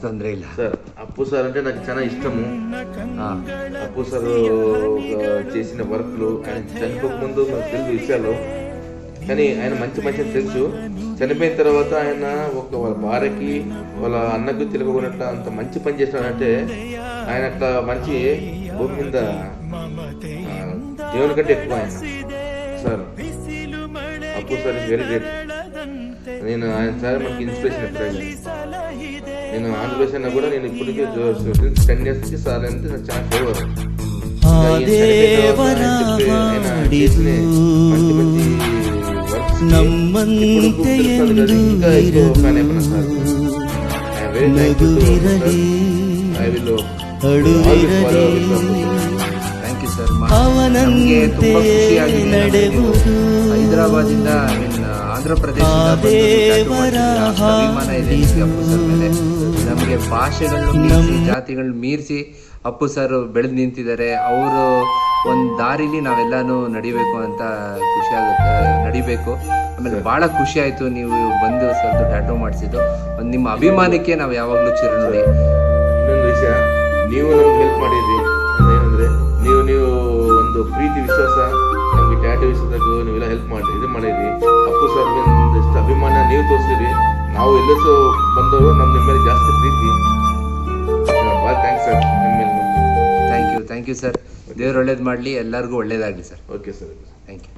ತೊಂದರೆ ಇಲ್ಲ సార్ అప్పు సార్ అంటే నాకు చాలా ఇష్టము. అప్పు సార్ చేసిన వర్క్లు, ఆయన చనిపోకముందు మనకు తెలుసు విషయాలు, కానీ ఆయన మంచి తెలుసు. చనిపోయిన తర్వాత ఆయన వాళ్ళ భార్యకి వాళ్ళ అన్నకు తెలియకున్నట్ల అంత మంచి పని చేస్తాడంటే, ఆయన అట్లా మంచి భూమి మీద దేవుని కంటే ఎక్కువ ఆయన సార్. అప్పు సార్ ఇస్ వెరీ గ్రేట్. నేను ఆయన సార్ మనకి ఇన్స్పిరేషన్ ఎప్పుడైనా. నేను ఆంధ్రప్రదేశ్ అన్నా కూడా నేను ఇప్పటికే 10 years నుంచి సార్ అంటే నాకు చాలా ఫేవర్. మంచి మంచి వర్క్స్ ఇంకా ఎక్కువ ఫ్యాన్ అయిపోయినా sir. I will thank you sir. ನಮಗೆ ತುಂಬ ಖುಷಿಯಾಗಿದೆ. ಹೈದರಾಬಾದಿಂದ ಆಂಧ್ರ ಪ್ರದೇಶದಿಂದ ಅಭಿಮಾನ ಇದೆ ಅಪ್ಪು ಸರ್ ಮೇಲೆ. ನಮಗೆ ಭಾಷೆಗಳನ್ನು ಮೀರಿಸಿ, ಜಾತಿಗಳನ್ನ ಮೀರಿಸಿ ಅಪ್ಪು ಸರ್ ಬೆಳೆದು ನಿಂತಿದ್ದಾರೆ. ಅವರು ಒಂದು ದಾರಿಲಿ ನಾವೆಲ್ಲಾನು ನಡಿಬೇಕು ಅಂತ ಖುಷಿ ಆಗುತ್ತೆ, ನಡಿಬೇಕು. ಆಮೇಲೆ ಭಾಳ ಖುಷಿ ಆಯಿತು ನೀವು ಬಂದು ಸ್ವಲ್ಪ ಟ್ಯಾಟೋ ಮಾಡಿಸಿದ್ದು. ಒಂದು ನಿಮ್ಮ ಅಭಿಮಾನಕ್ಕೆ ನಾವು ಯಾವಾಗಲೂ ಚಿರನುಡಿ. ಇನ್ನೊಂದು ವಿಷಯ, ನೀವು ನಮ್ಗೆ ಹೆಲ್ಪ್ ಮಾಡಿದ್ರಿ. ಏನಂದ್ರೆ ನೀವು ಒಂದು ಪ್ರೀತಿ ವಿಶ್ವಾಸ ನಮ್ಗೆ ಟ್ಯಾಟೋ ವಿಷಯದಾಗ ನೀವೆಲ್ಲ ಹೆಲ್ಪ್ ಮಾಡಿದ್ರಿ. ಅಪ್ಪು ಸರ್ ಎಷ್ಟು ಅಭಿಮಾನ ನೀವು ತೋರಿಸಿದ್ರಿ. ನಾವು ಎಲ್ಲಸೂ ಬಂದವರು ನಿಮ್ಮ ಮೇಲೆ ಜಾಸ್ತಿ ಪ್ರೀತಿ. ಭಾಳ ಥ್ಯಾಂಕ್ಸ್ ಸರ್. ನಿಮ್ಮ ಮೇಲೆ ಥ್ಯಾಂಕ್ ಯು ಸರ್. ದೇವ್ರು ಒಳ್ಳೇದು ಮಾಡಲಿ, ಎಲ್ಲರಿಗೂ ಒಳ್ಳೇದಾಗಲಿ sir. Okay sir, thank you.